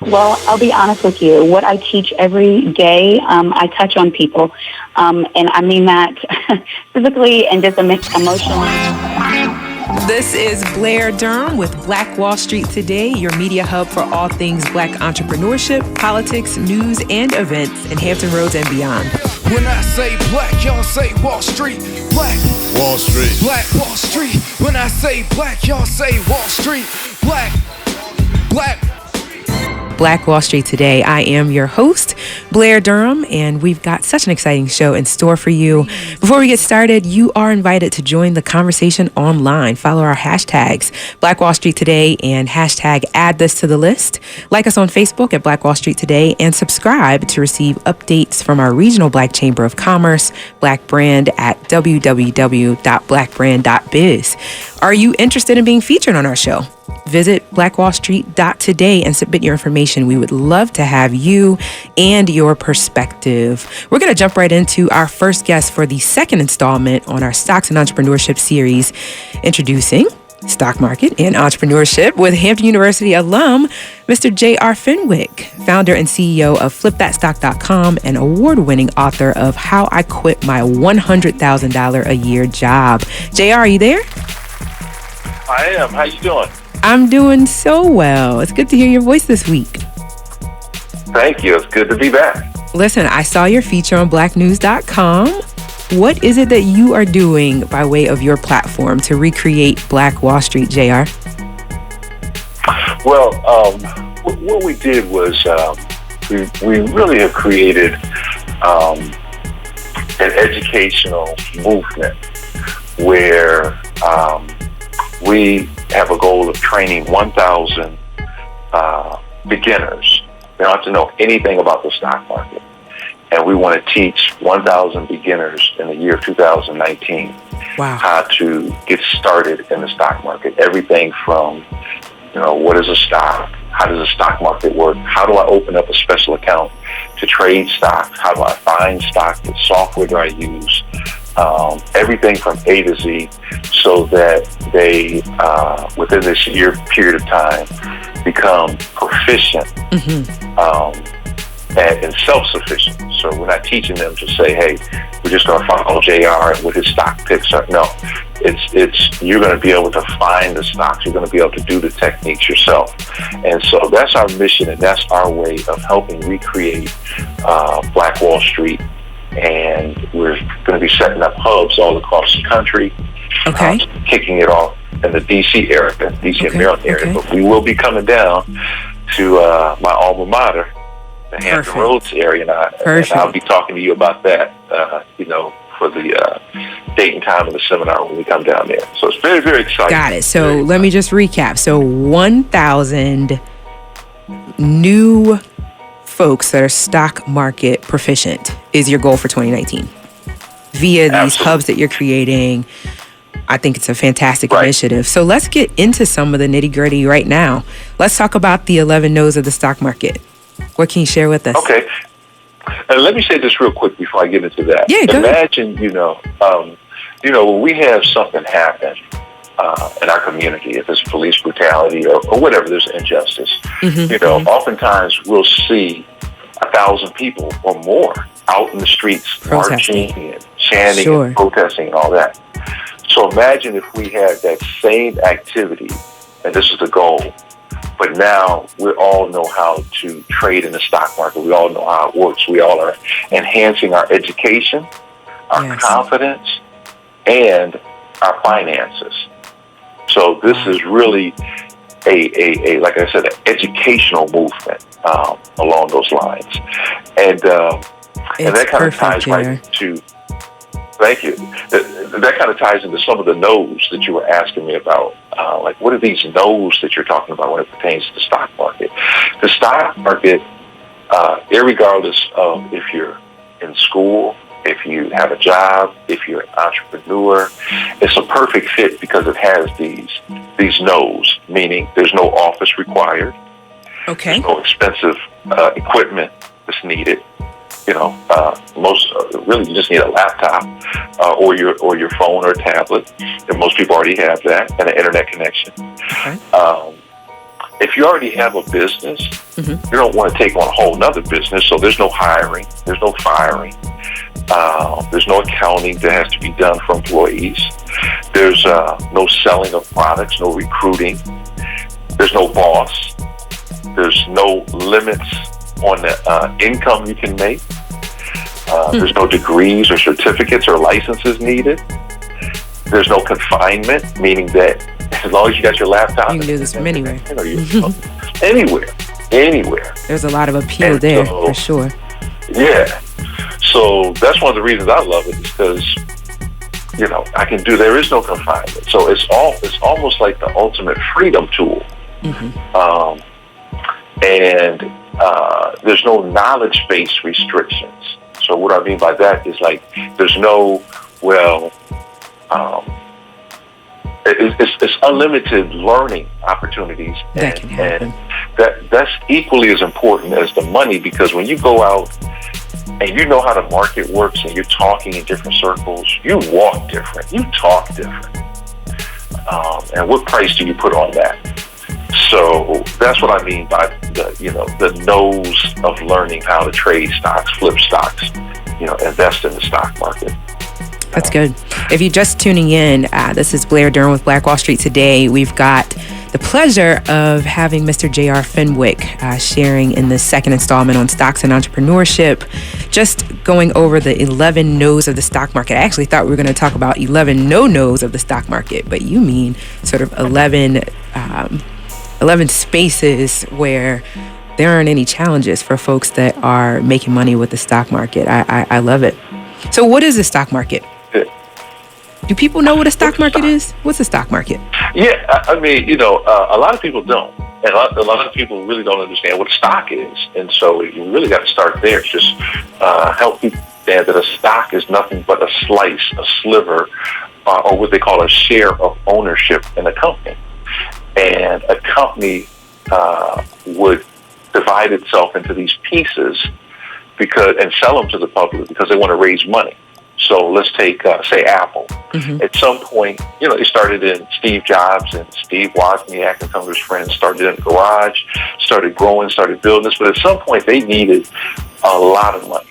Well, I'll be honest with you. What I teach every day, I touch on people. And I mean that physically and just emotionally. This is Blair Durham with Black Wall Street Today, your media hub for all things Black entrepreneurship, politics, news, and events in Hampton Roads and beyond. When I say black, y'all say Wall Street. Black Wall Street. Black Wall Street. When I say black, y'all say Wall Street. Black. Black Wall Street Today. I am your host, Blair Durham, and we've got such an exciting show in store for you. Before we get started, you are invited to join the conversation online. Follow our hashtags, Black Wall Street Today and hashtag add this to the list. Like us on Facebook at Black Wall Street Today and subscribe to receive updates from our regional Black Chamber of Commerce, Black Brand at www.blackbrand.biz. Are you interested in being featured on our show? Visit blackwallstreet.today and submit your information. We would love to have you and your perspective. We're going to jump right into our first guest for the second installment on our Stocks and Entrepreneurship series, introducing stock market and entrepreneurship with Hampton University alum, Mr. J.R. Fenwick, founder and CEO of FlipThatStock.com and award-winning author of How I Quit My $100,000 a Year Job. J.R., are you there? I am. How you doing? I'm doing so well. It's good to hear your voice this week. Thank you. It's good to be back. Listen, I saw your feature on blacknews.com. What is it that you are doing by way of your platform to recreate Black Wall Street, JR? Well, what we did was we really have created an educational movement where we have a goal of training 1,000 beginners. They don't have to know anything about the stock market. And we want to teach 1,000 beginners in the year 2019 how to get started in the stock market. Everything from, what is a stock? How does the stock market work? How do I open up a special account to trade stocks? How do I find stocks? What software do I use? Everything from A to Z, so that they, within this year period of time, become proficient and self-sufficient. So we're not teaching them to say, hey, we're just going to follow JR and what his stock picks are. No, it's you're going to be able to find the stocks. You're going to be able to do the techniques yourself. And so that's our mission, and that's our way of helping recreate Black Wall Street. And we're going to be setting up hubs all across the country, kicking it off in the D.C. area, D.C. and Maryland area. But we will be coming down to my alma mater, the Hampton Roads area, and I'll be talking to you about that, for the date and time of the seminar when we come down there. So it's very, very exciting. Got it. So let me just recap. So 1,000 new folks that are stock market proficient is your goal for 2019 via these hubs that you're creating. I think it's a fantastic initiative. So let's get into some of the nitty gritty right now. Let's talk about the 11 no's of the stock market. What can you share with us? Okay. And let me say this real quick before I get into that. Yeah, go Imagine, when we have something happen in our community, if it's police brutality or whatever, there's injustice. Oftentimes we'll see 1,000 people or more out in the streets marching and chanting and protesting and all that. So imagine if we had that same activity, and this is the goal, but now we all know how to trade in the stock market. We all know how it works. We all are enhancing our education, our confidence, and our finances. So this is really a like I said, an educational movement along those lines. And that kind of ties right into, thank you. That kind of ties into some of the no's that you were asking me about. Like, what are these no's that you're talking about when it pertains to the stock market? The stock market, irregardless of if you're in school, if you have a job, if you're an entrepreneur, it's a perfect fit because it has these no's, meaning there's no office required. There's no expensive equipment that's needed. Really you just need a laptop or your phone or tablet, and most people already have that, and an internet connection. if you already have a business, you don't want to take on a whole nother business. So there's no hiring, there's no firing, there's no accounting that has to be done for employees. There's no selling of products, no recruiting. There's no boss. There's no limits on the income you can make. There's no degrees or certificates or licenses needed. There's no confinement, meaning that as long as you got your laptop, you can do this from anywhere. Anywhere. There's a lot of appeal there, for sure. Yeah. So that's one of the reasons I love it, is because, you know, there is no confinement. So it's almost like the ultimate freedom tool. And there's no knowledge-based restrictions. So what I mean by that is, like, there's no, it's unlimited learning opportunities, and that's equally as important as the money, because when you go out and you know how the market works and you're talking in different circles, you walk different, you talk different, and what price do you put on that? So that's what I mean by the nose of learning how to trade stocks, flip stocks, invest in the stock market. That's good. If you're just tuning in, this is Blair Durham with Black Wall Street Today. We've got the pleasure of having Mr. J.R. Fenwick sharing in the second installment on stocks and entrepreneurship, just going over the 11 no's of the stock market. I actually thought we were going to talk about 11 no-nos of the stock market, but you mean sort of 11 spaces where there aren't any challenges for folks that are making money with the stock market. I love it. So what is the stock market? Do people know what a stock market is? What's a stock market? Yeah, I mean, a lot of people don't. And a lot of people really don't understand what a stock is. And so you really got to start there. Just help people understand that a stock is nothing but a slice, a sliver, or what they call a share of ownership in a company. And a company would divide itself into these pieces and sell them to the public because they want to raise money. So let's take, say, Apple. At some point, they started in Steve Jobs and Steve Wozniak and some of his friends started in the garage, started growing, started building this. But at some point, they needed a lot of money,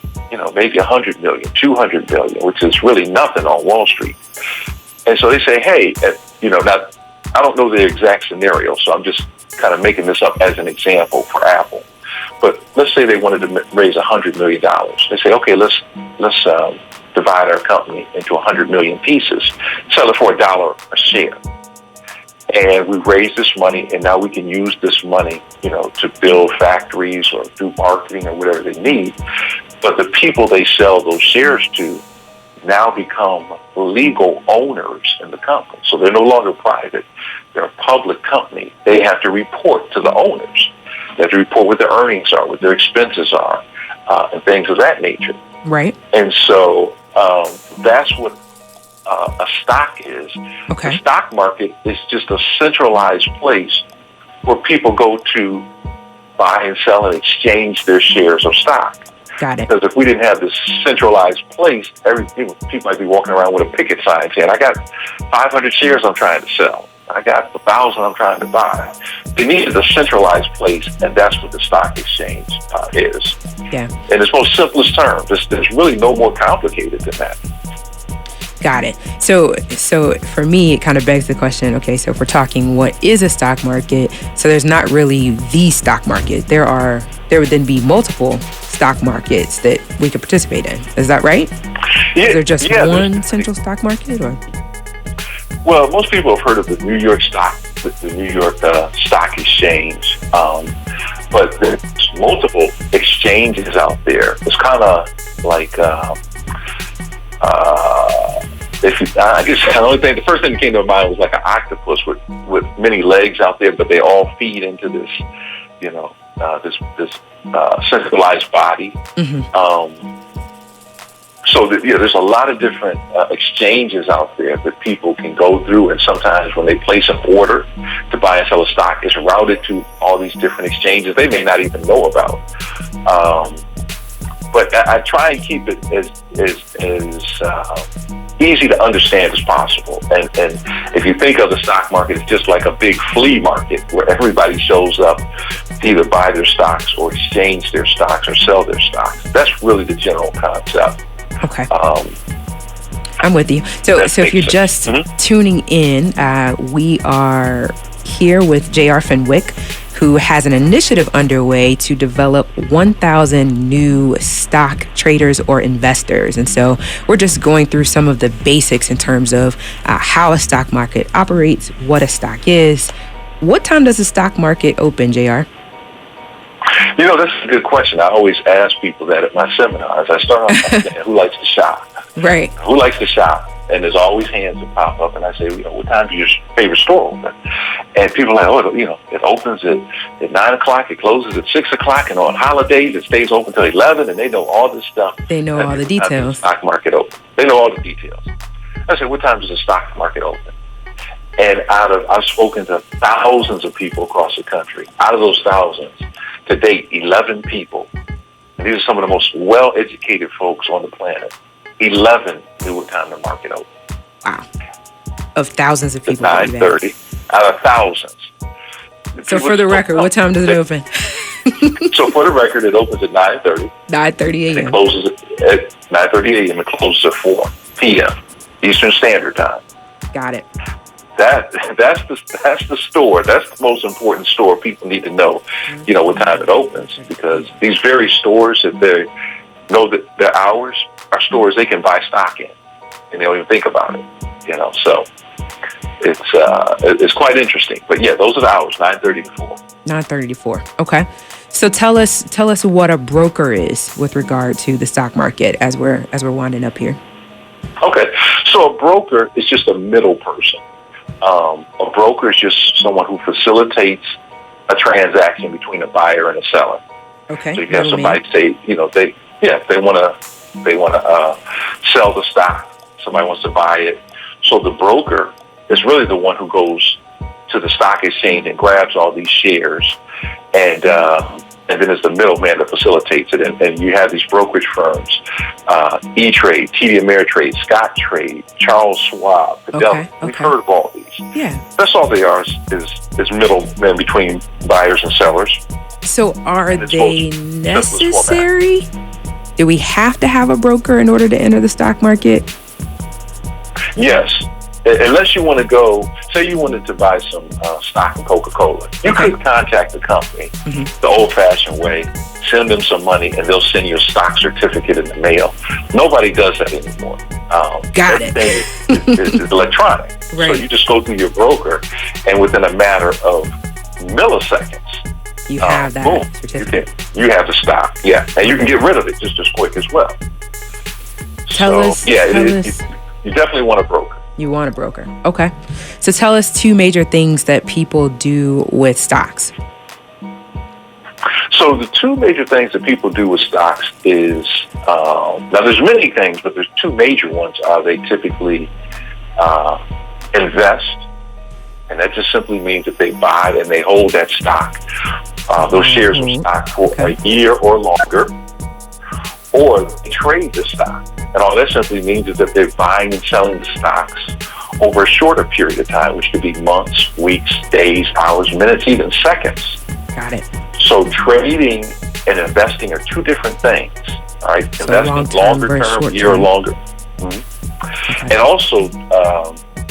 maybe $100 million, $200 million, which is really nothing on Wall Street. And so they say, hey, now, I don't know the exact scenario, so I'm just kind of making this up as an example for Apple. But let's say they wanted to raise $100 million. They say, okay, let's divide our company into 100 million pieces, sell it for $1 a share. And we raise this money, and now we can use this money, to build factories or do marketing or whatever they need. But the people they sell those shares to now become legal owners in the company. So they're no longer private. They're a public company. They have to report to the owners. They have to report what their earnings are, what their expenses are, and things of that nature. Right. And so that's what a stock is. Okay. The stock market is just a centralized place where people go to buy and sell and exchange their shares of stock. Got it. Because if we didn't have this centralized place, people might be walking around with a picket sign saying, I got 500 shares I'm trying to sell. I got 1,000 I'm trying to buy. They needed a centralized place, and that's what the stock exchange is. Yeah. In its most simplest term, there's really no more complicated than that. Got it. So for me, it kind of begs the question, okay, so if we're talking what is a stock market, so there's not really the stock market. There would then be multiple stock markets that we could participate in. Is that right? Yeah, is there just one central stock market, or? Well, most people have heard of the New York Stock Exchange, but there's multiple exchanges out there. It's kind of like, the first thing that came to mind was like an octopus with many legs out there, but they all feed into this, this centralized body. So there's a lot of different exchanges out there that people can go through, and sometimes when they place an order to buy and sell a stock, it's routed to all these different exchanges they may not even know about. But I try and keep it as easy to understand as possible. And if you think of the stock market, it's just like a big flea market where everybody shows up to either buy their stocks or exchange their stocks or sell their stocks. That's really the general concept. Okay. I'm with you. So if you're just tuning in, we are here with J.R. Fenwick, who has an initiative underway to develop 1,000 new stock traders or investors. And so we're just going through some of the basics in terms of how a stock market operates, what a stock is. What time does the stock market open, JR? You know, that's a good question. I always ask people that at my seminars. I start off by saying, who likes to shop? Right. Who likes to shop? And there's always hands that pop up, and I say, you know, what time is your favorite store open? And people are like, oh, you know, it opens at 9 o'clock, it closes at 6 o'clock, and on holidays it stays open till 11, and they know all this stuff. They know all the details. The stock market open. They know all the details. I said, what time does the stock market open? And I've spoken to thousands of people across the country. Out of those thousands, to date, 11 people, and these are some of the most well-educated folks on the planet, 11 knew what time the market opened. Wow. Of thousands of people. 9:30 out of thousands. So for the record, what time does it open? So for the record, it opens at 9:30. 9:30 a.m. It closes at 9:30 a.m. It closes at 4 p.m. Eastern Standard Time. Got it. That's the store. That's the most important store people need to know. You know what time it opens, because these very stores, if they know that their hours are stores they can buy stock in, and they don't even think about it. You know, so it's quite interesting. But yeah, those are the hours: 9:30 to 4. 9:30 to 4. Okay. So tell us what a broker is with regard to the stock market as we're winding up here. Okay. So a broker is just a middle person. A broker is just someone who facilitates a transaction between a buyer and a seller. Okay. So you have somebody say, you know, they want to sell the stock. Somebody wants to buy it. So the broker is really the one who goes to the stock exchange and grabs all these shares, and then it's the middleman that facilitates it. And you have these brokerage firms, E-Trade, TD Ameritrade, Scottrade, Charles Schwab, Fidelity. Okay. We've heard of all these. Yeah. That's all they are is middlemen between buyers and sellers. So are they necessary? Do we have to have a broker in order to enter the stock market? Yes. Unless you want to go, say you wanted to buy some stock in Coca-Cola. You could contact the company the old-fashioned way, send them some money, and they'll send you a stock certificate in the mail. Nobody does that anymore. Got it. Everything is electronic. Right. So you just go through your broker, and within a matter of milliseconds, you have that boom, certificate. You have the stock, yeah. And you can get rid of it just as quick as well. Tell us. You definitely want a broker. You want a broker. Okay. So tell us two major things that people do with stocks. So the two major things that people do with stocks is, now there's many things, but there's two major ones. They typically invest, and that just simply means that they buy and they hold that stock, those shares of stock for a year or longer, or they trade the stock. And all that simply means is that they're buying and selling the stocks over a shorter period of time, which could be months, weeks, days, hours, minutes, even seconds. Got it. So trading and investing are two different things. All right, so investing longer term, year or longer. Okay. And also,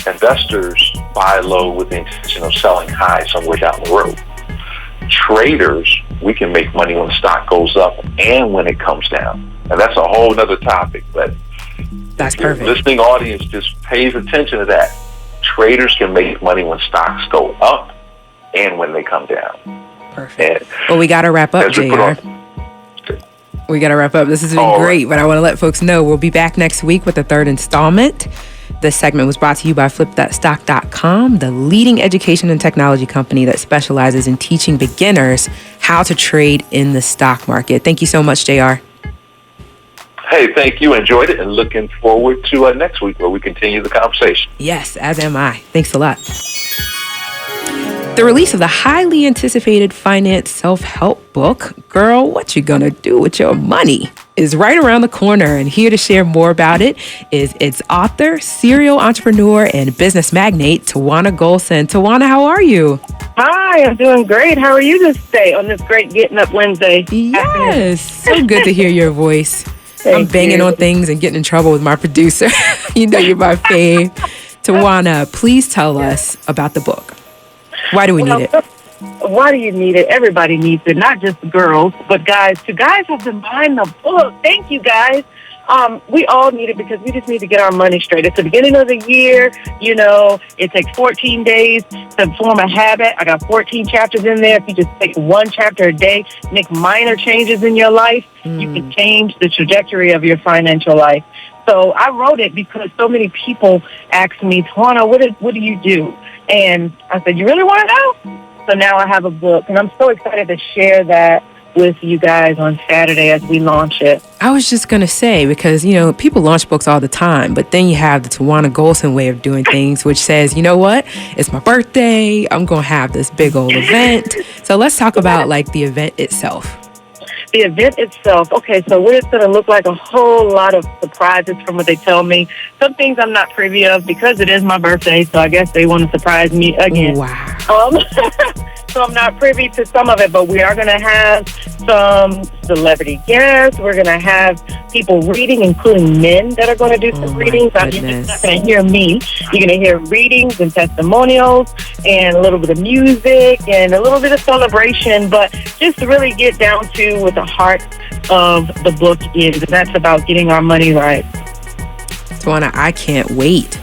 investors buy low with the intention of selling high somewhere down the road. Traders, we can make money when the stock goes up and when it comes down. And that's a whole other topic, but that's perfect. Your listening audience just pays attention to that. Traders can make money when stocks go up and when they come down. Perfect. Well, we got to wrap up, JR. We got to wrap up. This has been great, but I want to let folks know we'll be back next week with the third installment. This segment was brought to you by flipthatstock.com, the leading education and technology company that specializes in teaching beginners how to trade in the stock market. Thank you so much, JR. Hey, thank you. Enjoyed it and looking forward to next week where we continue the conversation. Yes, as am I. Thanks a lot. The release of the highly anticipated finance self-help book, Girl, What You Gonna Do With Your Money? is right around the corner, and here to share more about it is its author, serial entrepreneur, and business magnate, Tawana Golson. Tawana, how are you? Hi, I'm doing great. How are you this day on this great Getting Up Wednesday? Yes, so good to hear your voice. I'm banging on things and getting in trouble with my producer. You know you're my fave. Tawana, please tell us about the book. Why do we need it? Why do you need it? Everybody needs it, not just girls, but guys. To guys who've been buying the book, thank you, guys. We all need it because we just need to get our money straight. It's the beginning of the year. You know, it takes 14 days to form a habit. I got 14 chapters in there. If you just take one chapter a day, make minor changes in your life, you can change the trajectory of your financial life. So I wrote it because so many people asked me, Tawana, what do you do? And I said, you really want to know? So now I have a book, and I'm so excited to share that with you guys on Saturday as we launch it. I was just going to say, because, you know, people launch books all the time, but then you have the Tawana Golson way of doing things, which says, you know what, it's my birthday, I'm going to have this big old event. So let's talk about, like, the event itself. The event itself, okay, so what it's going to look like, a whole lot of surprises from what they tell me. Some things I'm not privy of because it is my birthday, so I guess they want to surprise me again. Wow. So I'm not privy to some of it, but we are going to have some celebrity guests. We're going to have people reading, including men that are going to do some readings. You're just not going to hear me. You're going to hear readings and testimonials and a little bit of music and a little bit of celebration, but just to really get down to what the heart of the book is, and that's about getting our money right. Tawana, I can't wait.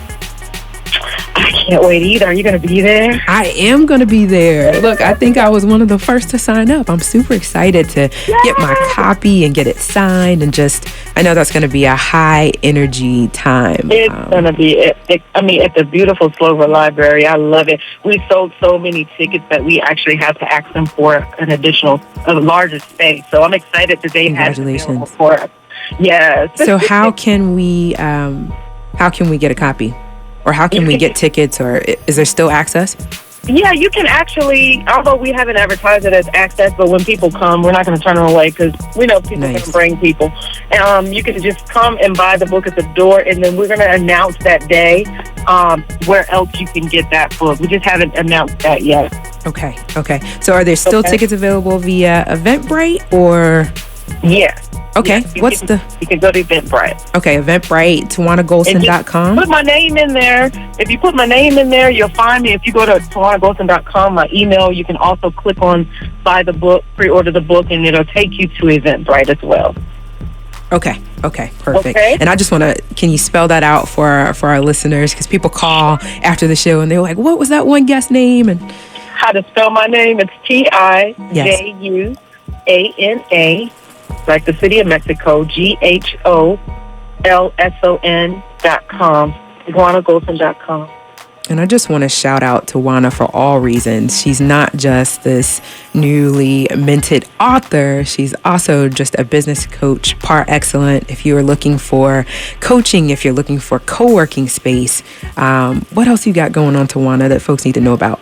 I can't wait either. Are you going to be there? I am going to be there. Look, I think I was one of the first to sign up. I'm super excited to get my copy and get it signed, and just, I know that's going to be a high energy time. It's going to be, at the beautiful Slover Library. I love it. We sold so many tickets that we actually have to ask them for an additional, a larger space. So I'm excited that they have it available for us. Yes. So how can we get a copy? Or how can we get tickets, or is there still access? Yeah, you can actually, although we haven't advertised it as access, but when people come, we're not going to turn them away because we know people can bring people. You can just come and buy the book at the door, and then we're going to announce that day where else you can get that book. We just haven't announced that yet. Okay. So are there still tickets available via Eventbrite, or? Yeah. Okay, you can go to Eventbrite. Okay, Eventbrite, TawanaGolson.com. Put my name in there. If you put my name in there, you'll find me. If you go to TawanaGolson.com, my email, you can also click on buy the book, pre-order the book, and it'll take you to Eventbrite as well. Okay, perfect. Okay. And I just want to, can you spell that out for our listeners? Because people call after the show and they're like, what was that one guest name? And how to spell my name? It's Tijuana. Like the city of Mexico, GHOLSON.com, TawanaGolson.com. And I just want to shout out Tawana for all reasons. She's not just this newly minted author. She's also just a business coach par excellence. If you're looking for coaching, if you're looking for co-working space, what else you got going on, Tawana, that folks need to know about?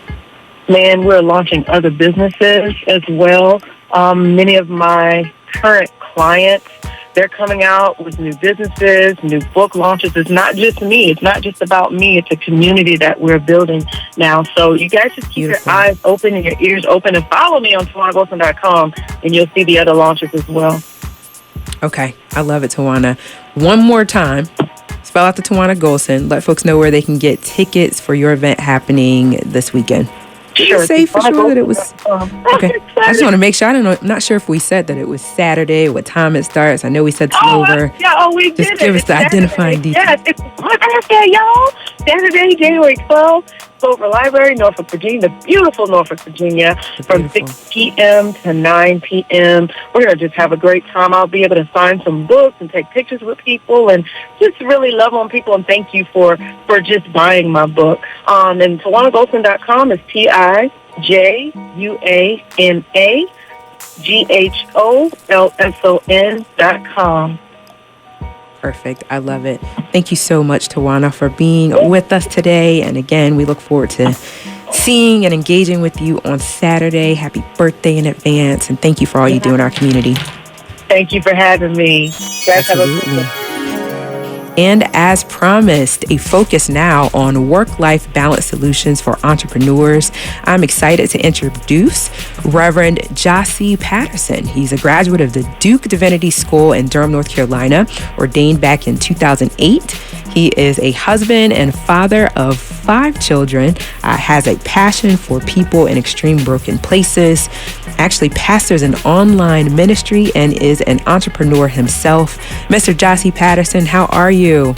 Man, we're launching other businesses as well. Many of my current clients, they're coming out with new businesses, new book launches. It's not just me. It's not just about me. It's a community that we're building now. So you guys just keep your eyes open and your ears open, and follow me on TawanaGolson.com, and you'll see the other launches as well. Okay. I love it, Tawana. One more time, spell out the Tawana Golson. Let folks know where they can get tickets for your event happening this weekend. Did you say for sure that it was? Okay. I just want to make sure. I'm not sure if we said that it was Saturday, what time it starts. I know we said Slover. We did. Just give us the identifying details. Yes, it's my birthday, y'all. Saturday, January 12th, Slover Library, Norfolk, Virginia, the beautiful Norfolk, Virginia, from 6 p.m. to 9 p.m. We're going to just have a great time. I'll be able to sign some books and take pictures with people and just really love on people, and thank you for just buying my book. And TawanaGolson.com is TijuanaGolson.com. Perfect. I love it. Thank you so much, Tawana, for being with us today. And again, we look forward to seeing and engaging with you on Saturday. Happy birthday in advance. And thank you for all you do in our community. Thank you for having me. You guys have a good Absolutely. day. And as promised, a focus now on work-life balance solutions for entrepreneurs. I'm excited to introduce Reverend Jossie Patterson. He's a graduate of the Duke Divinity School in Durham, North Carolina, ordained back in 2008. He is a husband and father of 5 children, has a passion for people in extreme broken places, actually pastors an online ministry, and is an entrepreneur himself. Mr. Jossie Patterson, how are you?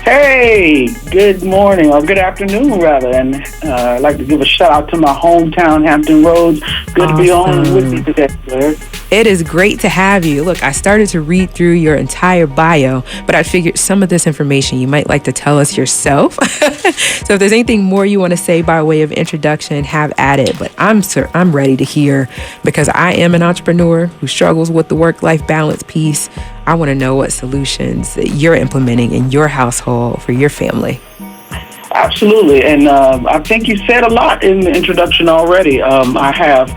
Hey, good morning, or good afternoon, rather. And I'd like to give a shout out to my hometown, Hampton Roads. Good to be on with you today, Claire. It is great to have you. Look, I started to read through your entire bio, but I figured some of this information you might like to tell us yourself. So if there's anything more you want to say by way of introduction, have at it. But I'm ready to hear, because I am an entrepreneur who struggles with the work-life balance piece. I want to know what solutions that you're implementing in your household for your family. Absolutely. And I think you said a lot in the introduction already. I have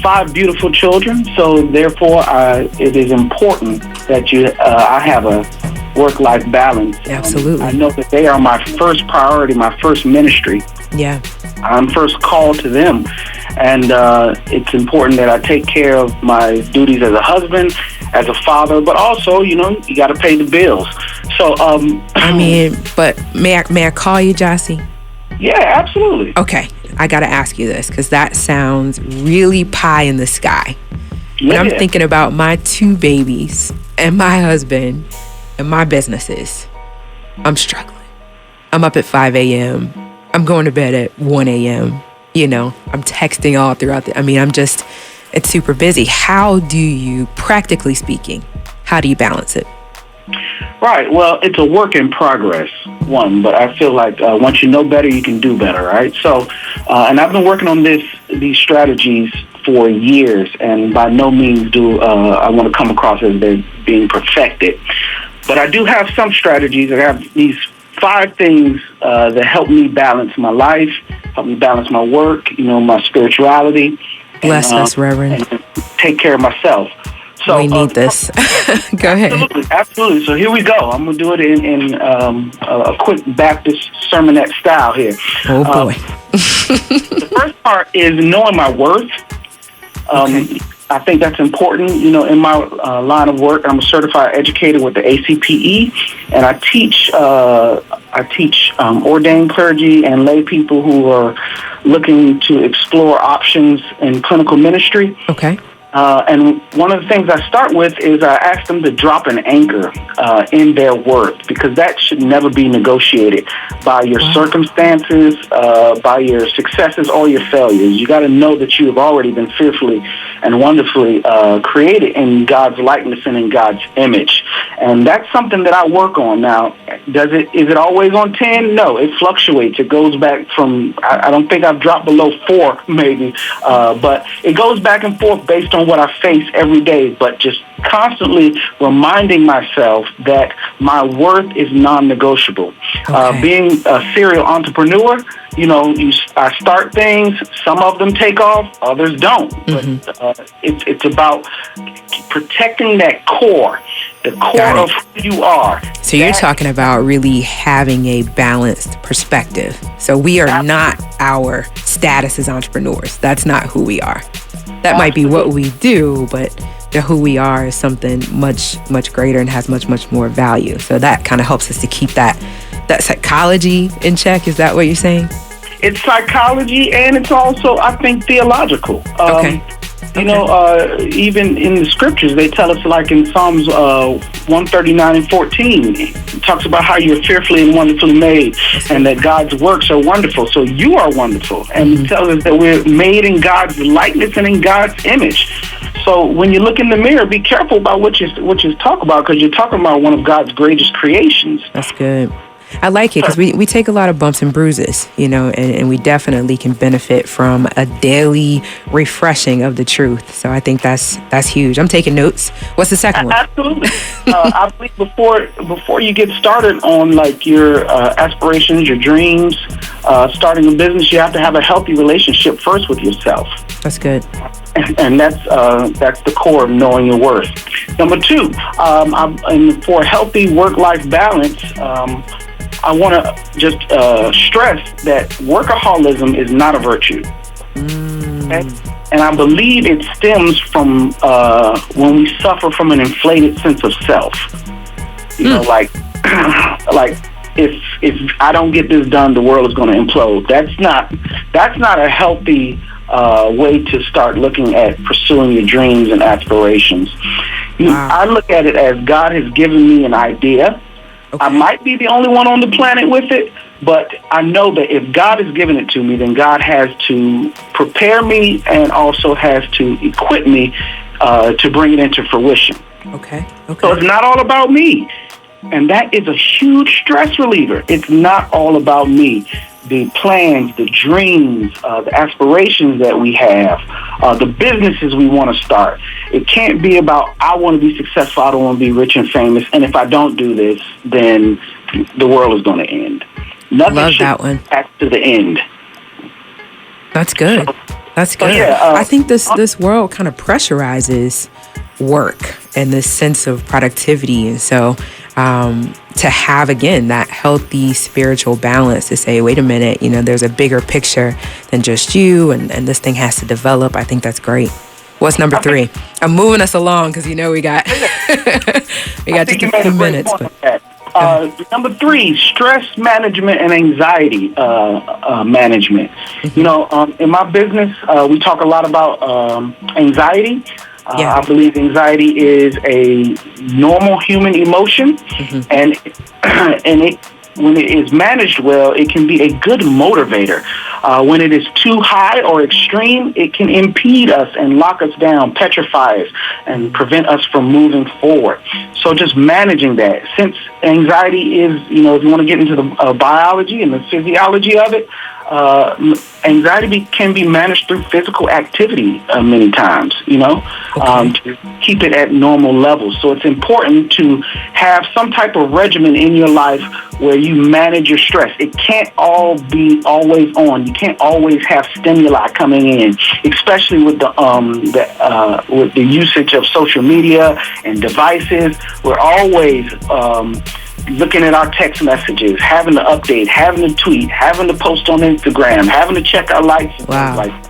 5 beautiful children, so therefore it is important that I have a work-life balance. Absolutely. I know that they are my first priority, my first ministry. Yeah. I'm first called to them. And it's important that I take care of my duties as a husband, as a father, but also, you got to pay the bills. So, but may I call you Jossie? Yeah, absolutely. Okay, I got to ask you this, because that sounds really pie in the sky. When Yeah. I'm thinking about my 2 babies and my husband and my businesses, I'm struggling. I'm up at 5 a.m. I'm going to bed at 1 a.m. I'm texting all throughout it's super busy. How do you, practically speaking, how do you balance it? Right. Well, it's a work in progress, but I feel like once you know better, you can do better, right? So, and I've been working on these strategies for years, and by no means do I want to come across as they're being perfected. But I do have some strategies. I have these 5 things that help me balance my life, help me balance my work, my spirituality. Bless us, Reverend. And take care of myself. So we need this. Go ahead. Absolutely. So here we go. I'm going to do it in a quick Baptist sermonette style here. Oh, boy. The first part is knowing my worth. Okay. I think that's important. In my line of work, I'm a certified educator with the ACPE, and I teach ordained clergy and lay people who are looking to explore options in clinical ministry. Okay. And one of the things I start with is I ask them to drop an anchor in their worth, because that should never be negotiated by your circumstances, by your successes or your failures. You got to know that you have already been fearfully and wonderfully created in God's likeness and in God's image. And that's something that I work on. Now, is it always on 10? No, it fluctuates. It goes back from, I don't think I've dropped below 4 maybe, but it goes back and forth based on what I face every day, but just constantly reminding myself that my worth is non-negotiable. Okay. Being a serial entrepreneur, I start things, some of them take off, others don't. Mm-hmm. But it's about protecting that core, the core of who you are. So you're talking about really having a balanced perspective. So we are not our status as entrepreneurs. That's not who we are. That might be what we do, but who we are is something much, much greater and has much, much more value. So that kind of helps us to keep that psychology in check. Is that what you're saying? It's psychology, and it's also, I think, theological. Okay. Even in the scriptures, they tell us, like in Psalms 139 and 14, it talks about how you're fearfully and wonderfully made, and that God's works are wonderful. So you are wonderful. And it tells us that we're made in God's likeness and in God's image. So when you look in the mirror, be careful about what you talk about, because you're talking about one of God's greatest creations. That's good. I like it because we take a lot of bumps and bruises, and we definitely can benefit from a daily refreshing of the truth. So I think that's huge. I'm taking notes. What's the second one? Absolutely. I believe before you get started on like your aspirations, your dreams, starting a business, you have to have a healthy relationship first with yourself. That's good. And that's the core of knowing your worth. Number two, and for a healthy work-life balance, I want to just stress that workaholism is not a virtue. Okay? And I believe it stems from when we suffer from an inflated sense of self. You know, like if I don't get this done, the world is going to implode. That's not a healthy way to start looking at pursuing your dreams and aspirations. Wow. I look at it as God has given me an idea. Okay. I might be the only one on the planet with it, but I know that if God has given it to me, then God has to prepare me and also has to equip me to bring it into fruition. Okay. So it's not all about me. And that is a huge stress reliever. It's not all about me. The plans, the dreams, the aspirations that we have, the businesses we want to start. It can't be about, I want to be successful, I don't want to be rich and famous, and if I don't do this, then the world is going to end. Nothing Love that one. Back to the end. That's good. That's good. Yeah, I think this world kind of pressurizes work and this sense of productivity, and so to have, again, that healthy spiritual balance to say, wait a minute, there's a bigger picture than just you, and this thing has to develop. I think that's great. What's number 3? I'm moving us along because we got just a few minutes. Number 3, stress management and anxiety management. In my business, we talk a lot about anxiety. I believe anxiety is a normal human emotion, and when it is managed well, it can be a good motivator. When it is too high or extreme, it can impede us and lock us down, petrify us, and prevent us from moving forward. So just managing that. Since anxiety is, if you want to get into the biology and the physiology of it, anxiety can be managed through physical activity many times, to keep it at normal levels. So it's important to have some type of regimen in your life where you manage your stress. It can't all be always on. You can't always have stimuli coming in, especially with the usage of social media and devices. We're always looking at our text messages, having to update, having to tweet, having to post on Instagram, having to check our likes and things like that.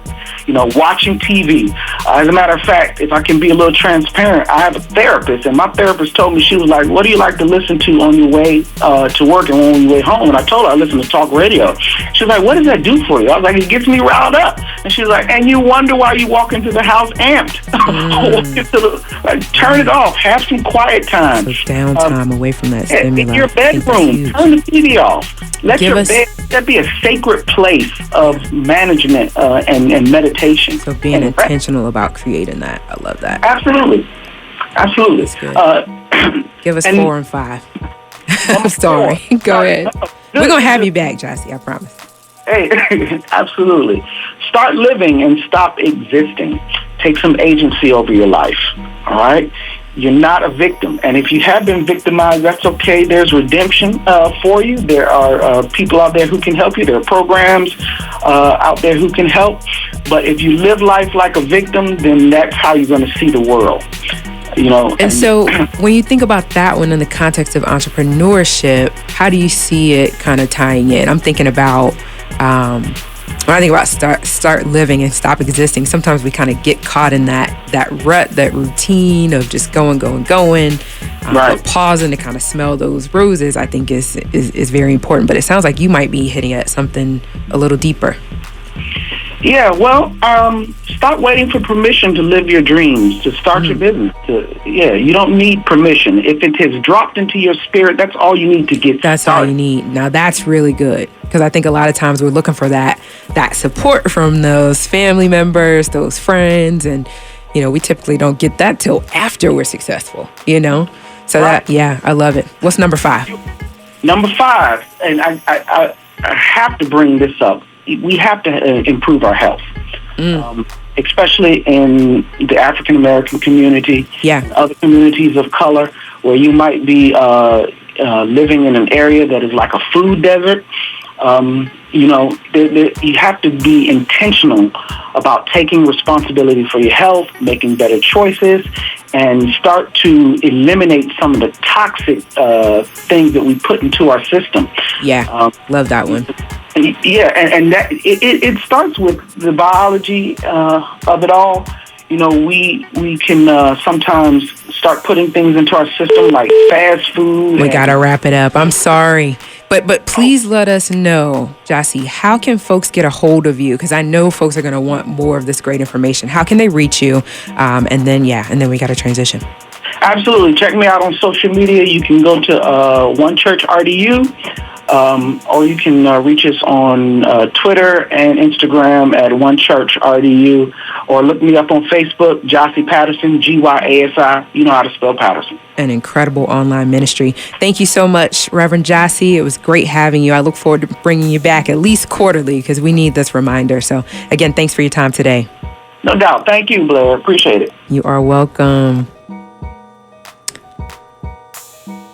Watching TV. As a matter of fact, if I can be a little transparent, I have a therapist, and my therapist told me, she was like, what do you like to listen to on your way to work and on your way home? And I told her I listen to talk radio. She was like, what does that do for you? I was like, it gets me riled up. And she was like, and you wonder why you walk into the house amped. Turn it off. Have some quiet time. So downtime away from that stimuli. In your bedroom, turn the TV off. Let your bed that be a sacred place of management and meditation. So being intentional about creating that. I love that. Absolutely. That's good. Give us 4 and 5. I'm sorry. Go ahead. We're going to have you back, Jossie, I promise. Hey, absolutely. Start living and stop existing. Take some agency over your life. All right? You're not a victim. And if you have been victimized, that's okay. There's redemption for you. There are people out there who can help you. There are programs out there who can help. But if you live life like a victim, then that's how you're going to see the world. And so when you think about that one in the context of entrepreneurship, how do you see it kind of tying in? I'm thinking about when I think about start living and stop existing, sometimes we kind of get caught in that rut, that routine of just going. But pausing to kind of smell those roses, I think is very important. But it sounds like you might be hitting at something a little deeper. Yeah, well, stop waiting for permission to live your dreams, to start your business. You don't need permission. If it has dropped into your spirit, that's all you need to get That's started. All you need. Now, that's really good. Because I think a lot of times we're looking for that support from those family members, those friends. And, we typically don't get that till after we're successful, So I love it. What's number 5? Number 5, and I have to bring this up. We have to improve our health, especially in the African American community, and other communities of color, where you might be living in an area that is like a food desert. You have to be intentional about taking responsibility for your health, making better choices, and start to eliminate some of the toxic things that we put into our system. Yeah, love that one. Yeah, and that it starts with the biology of it all. We can sometimes start putting things into our system like fast food. We got to wrap it up. I'm sorry. But please let us know, Jassy, how can folks get a hold of you? Because I know folks are going to want more of this great information. How can they reach you? And then we got to transition. Absolutely. Check me out on social media. You can go to One Church RDU, or you can reach us on Twitter and Instagram at One Church RDU, or look me up on Facebook, Jassy Patterson, Gyasi. You know how to spell Patterson. An incredible online ministry. Thank you so much, Reverend Jassy. It was great having you. I look forward to bringing you back at least quarterly because we need this reminder. So again, thanks for your time today. No doubt. Thank you, Blair. Appreciate it. You are welcome.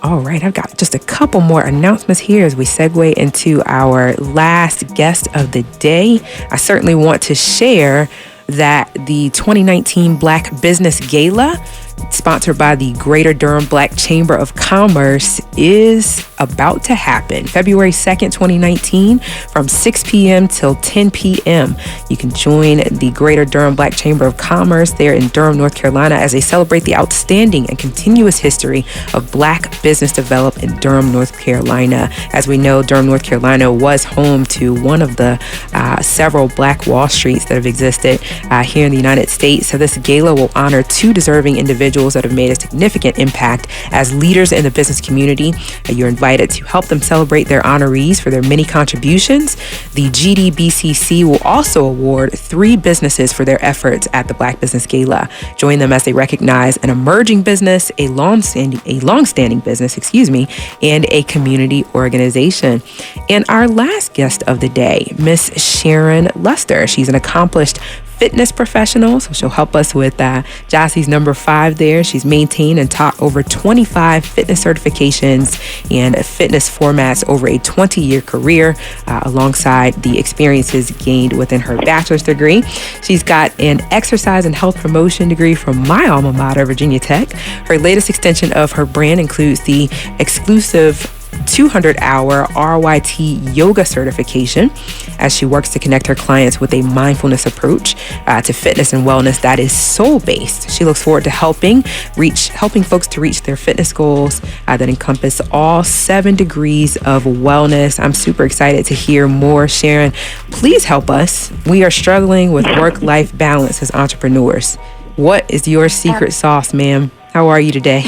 All right, I've got just a couple more announcements here as we segue into our last guest of the day. I certainly want to share that the 2019 Black Business Gala, sponsored by the Greater Durham Black Chamber of Commerce, is about to happen February 2nd, 2019 from 6 p.m. till 10 p.m. You can join the Greater Durham Black Chamber of Commerce there in Durham, North Carolina, as they celebrate the outstanding and continuous history of Black business development in Durham, North Carolina. As we know, Durham, North Carolina was home to one of the several Black Wall Streets that have existed here in the United States. So this gala will honor two deserving individuals that have made a significant impact as leaders in the business community. You're invited to help them celebrate their honorees for their many contributions. The GDBCC will also award 3 businesses for their efforts at the Black Business Gala. Join them as they recognize an emerging business, a long-standing business, and a community organization. And our last guest of the day, Miss Sharon Lester. She's an accomplished fitness professional, so she'll help us with Jassy's number 5 there. She's maintained and taught over 25 fitness certifications and fitness formats over a 20-year career, alongside the experiences gained within her bachelor's degree. She's got an exercise and health promotion degree from my alma mater, Virginia Tech. Her latest extension of her brand includes the exclusive 200-hour RYT yoga certification, as she works to connect her clients with a mindfulness approach to fitness and wellness that is soul-based. She looks forward to helping folks to reach their fitness goals that encompass all 7 degrees of wellness. I'm super excited to hear more. Sharon, please help us. We are struggling with work-life balance as entrepreneurs. What is your secret sauce, ma'am? How are you today?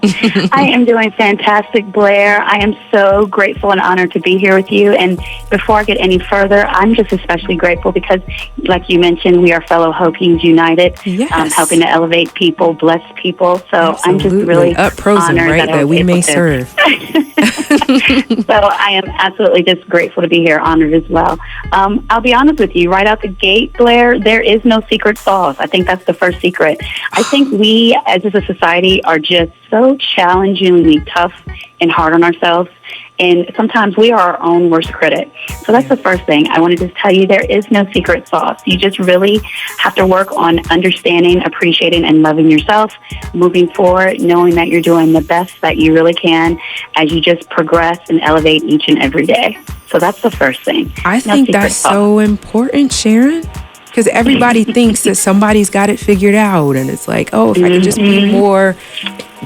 I am doing fantastic, Blair. I am so grateful and honored to be here with you. And before I get any further, I'm just especially grateful because, like you mentioned, we are fellow Hokings United, helping to elevate people, bless people. So I'm just really honored that we may serve. So I am absolutely just grateful to be here, honored as well. I'll be honest with you, right out the gate, Blair, there is no secret sauce. I think that's the first secret. I think we, as a society, are just so challengingly tough and hard on ourselves. And sometimes we are our own worst critic. So that's the first thing. I want to just tell you there is no secret sauce. You just really have to work on understanding, appreciating, and loving yourself, moving forward, knowing that you're doing the best that you really can as you just progress and elevate each and every day. So that's the first thing. I think that's so important, Sharon. Because everybody thinks that somebody's got it figured out. And it's like, oh, if I could just be more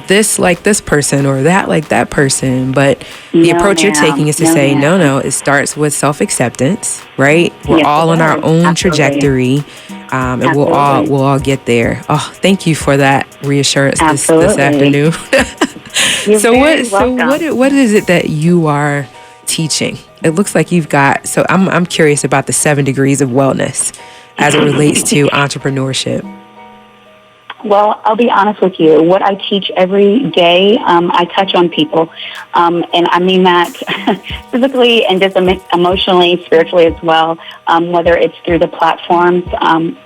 this like this person or that like that person. But the approach you're taking is to say, no, it starts with self-acceptance, right? We're all on our own trajectory. And we'll all get there. Oh, thank you for that reassurance this afternoon. So what is it that you are teaching? It looks like you've got, so I'm curious about the 7 degrees of wellness as it relates to entrepreneurship. Well, I'll be honest with you. What I teach every day, I touch on people. And I mean that physically and just emotionally, spiritually as well, whether it's through the platforms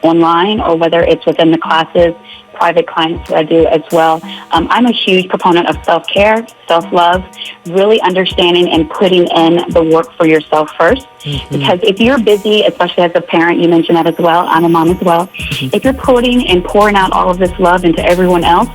online or whether it's within the classes, private clients that I do as well. I'm a huge proponent of self-care, self-love, really understanding and putting in the work for yourself first. Because if you're busy, especially as a parent, you mentioned that as well, I'm a mom as well, if you're putting and pouring out all of this love into everyone else,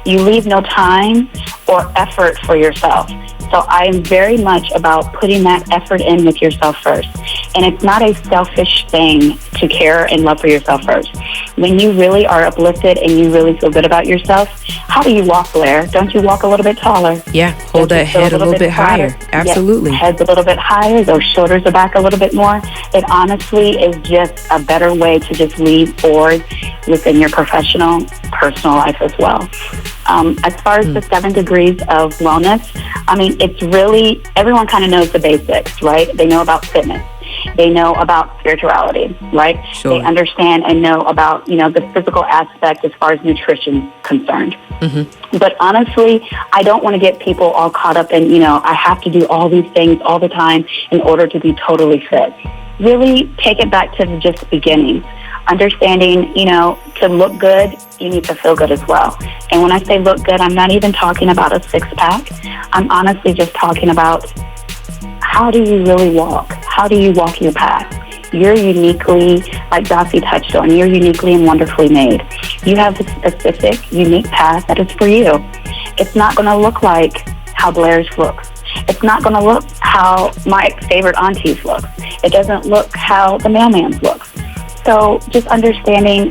you leave no time or effort for yourself. So I'm very much about putting that effort in with yourself first. And it's not a selfish thing to care and love for yourself first. When you really are uplifted and you really feel good about yourself, how do you walk, Blair? Don't you walk a little bit taller? Yeah, hold that head a little bit higher. Absolutely. Yes, head's a little bit higher, those shoulders are back a little bit more. It honestly is just a better way to just lead forward within your professional, personal life as well. As far as the 7 degrees of wellness, I mean, it's really, everyone kind of knows the basics, right? They know about fitness. They know about spirituality, right? Sure. They understand and know about, the physical aspect as far as nutrition is concerned. But honestly, I don't want to get people all caught up in, I have to do all these things all the time in order to be totally fit. Really take it back to just the beginning. Understanding, to look good, you need to feel good as well. And when I say look good, I'm not even talking about a six-pack. I'm honestly just talking about how do you really walk? How do you walk your path? You're uniquely, like Dossie touched on, you're uniquely and wonderfully made. You have a specific, unique path that is for you. It's not going to look like how Blair's looks. It's not going to look how my favorite auntie's looks. It doesn't look how the mailman's looks. So just understanding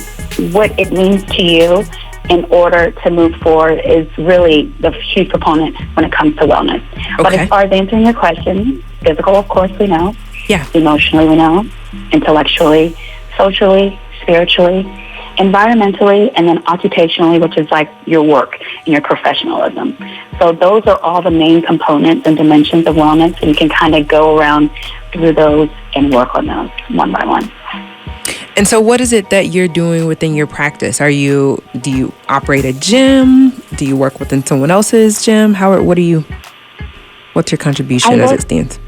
what it means to you in order to move forward is really the huge proponent when it comes to wellness. Okay. But as far as answering your question, physical, of course, we know. Yeah. Emotionally, we know. Intellectually, socially, spiritually, environmentally, and then occupationally, which is like your work and your professionalism. So those are all the main components and dimensions of wellness, and you can kind of go around through those and work on those one by one. And so what is it that you're doing within your practice? Do you operate a gym? Do you work within someone else's gym? What's your contribution as it stands?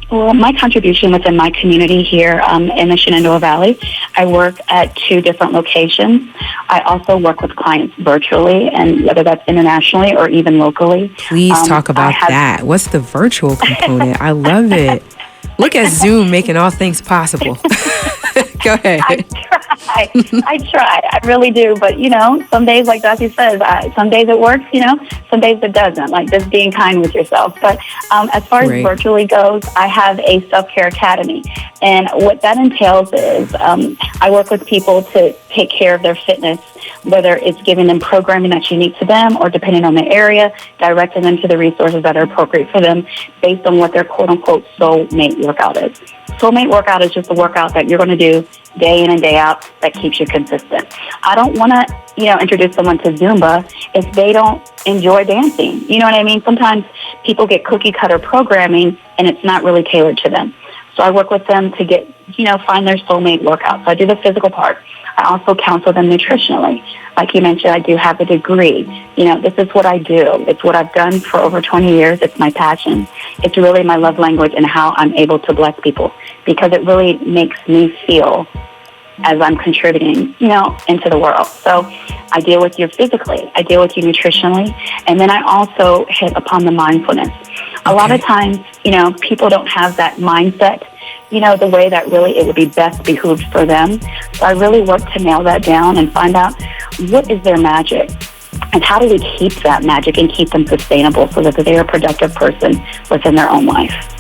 Well, my contribution within my community here in the Shenandoah Valley, I work at 2 different locations. I also work with clients virtually, and whether that's internationally or even locally. Please talk about that. What's the virtual component? I love it. Look at Zoom making all things possible. Go ahead. I try. I really do. But, some days, like Dossie says, some days it works, some days it doesn't. Like just being kind with yourself. But as far as virtually goes, I have a self-care academy. And what that entails is I work with people to take care of their fitness, whether it's giving them programming that's unique to them or depending on the area, directing them to the resources that are appropriate for them based on what their quote-unquote soulmate workout is. Soulmate workout is just a workout that you're going to do day in and day out that keeps you consistent. I don't want to, introduce someone to Zumba if they don't enjoy dancing. You know what I mean? Sometimes people get cookie cutter programming and it's not really tailored to them. So I work with them to get, find their soulmate workout. So I do the physical part. I also counsel them nutritionally. Like you mentioned, I do have a degree. This is what I do. It's what I've done for over 20 years. It's my passion. It's really my love language and how I'm able to bless people because it really makes me feel as I'm contributing, into the world. So I deal with you physically. I deal with you nutritionally. And then I also hit upon the mindfulness. A lot of times, people don't have that mindset, the way that really it would be best behooved for them. So I really work to nail that down and find out what is their magic and how do we keep that magic and keep them sustainable so that they're a productive person within their own life.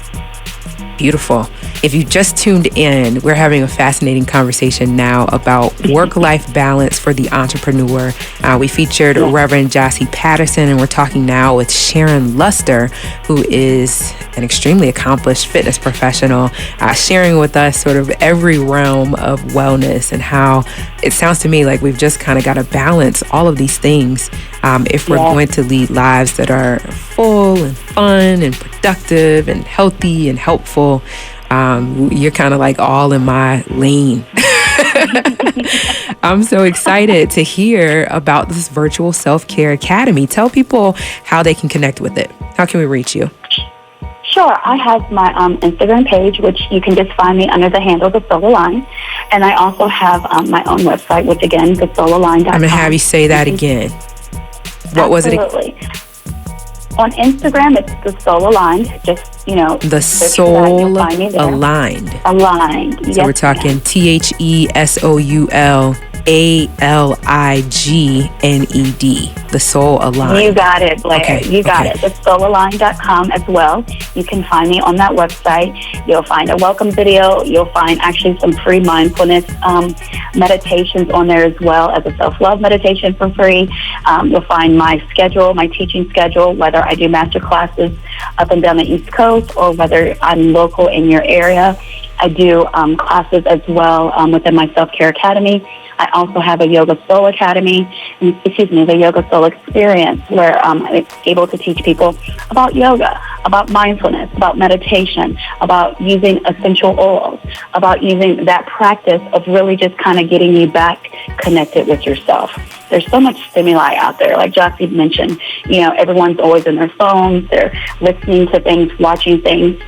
Beautiful. If you just tuned in, we're having a fascinating conversation now about work-life balance for the entrepreneur. We featured Reverend Jossie Patterson, and we're talking now with Sharon Luster, who is an extremely accomplished fitness professional, sharing with us sort of every realm of wellness and how it sounds to me like we've just kind of got to balance all of these things if we're going to lead lives that are full and fun and productive and healthy and helpful. You're kind of like all in my lane. I'm so excited to hear about this virtual self-care academy. Tell people how they can connect with it. How can we reach you? Sure. I have my Instagram page, which you can just find me under the handle The Solo Line. And I also have my own website, which again, thesololine.com. I'm going to have you say that again. What was it? On Instagram, it's The Soul Aligned. Just, The search for that, Soul you'll find me there. Aligned. Aligned. So Yes, we're talking TheSoulAligned. The Soul Aligned. You got it, Blair. Okay, You got okay. it. TheSoulAligned.com as well. You can find me on that website. You'll find a welcome video. You'll find actually some free mindfulness meditations on there as well as a self-love meditation for free. You'll find my schedule, my teaching schedule, whether I do master classes up and down the East Coast or whether I'm local in your area. I do classes as well within my Self-Care Academy. I also have a Yoga Soul Academy, the Yoga Soul Experience, where I'm able to teach people about yoga, about mindfulness, about meditation, about using essential oils, about using that practice of really just kind of getting you back connected with yourself. There's so much stimuli out there. Like Jossie mentioned, everyone's always in their phones. They're listening to things, watching things.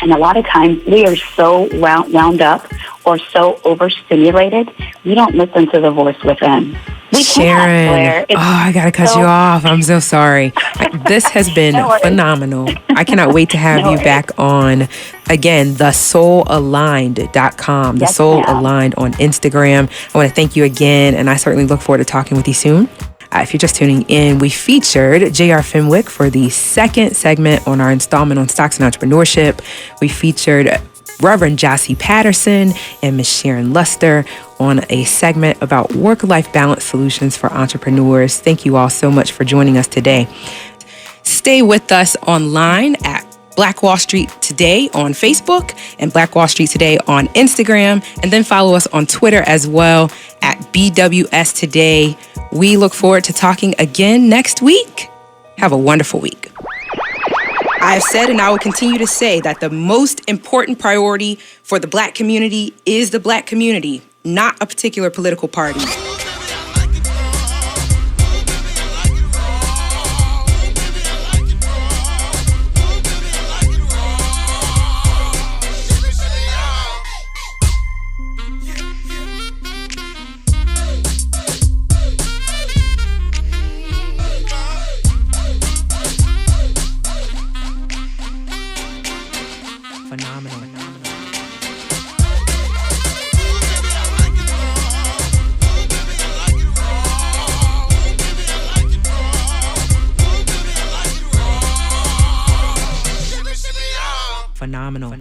And a lot of times we are so wound up or so overstimulated, we don't listen to the voice within. We Sharon, I got to cut you off. I'm so sorry. This has been phenomenal. I cannot wait to have you back on. Again, TheSoulAligned.com. The Soul Aligned on Instagram. I want to thank you again, and I certainly look forward to talking with you soon. If you're just tuning in, we featured J.R. Fenwick for the second segment on our installment on stocks and entrepreneurship. We featured Reverend Jossie Patterson and Miss Sharon Luster on a segment about work-life balance solutions for entrepreneurs. Thank you all so much for joining us today. Stay with us online at Black Wall Street Today on Facebook and Black Wall Street Today on Instagram, and then follow us on Twitter as well at BWS Today. We look forward to talking again next week. Have a wonderful week. I have said and I will continue to say that the most important priority for the Black community is the Black community, not a particular political party. Phenomenal.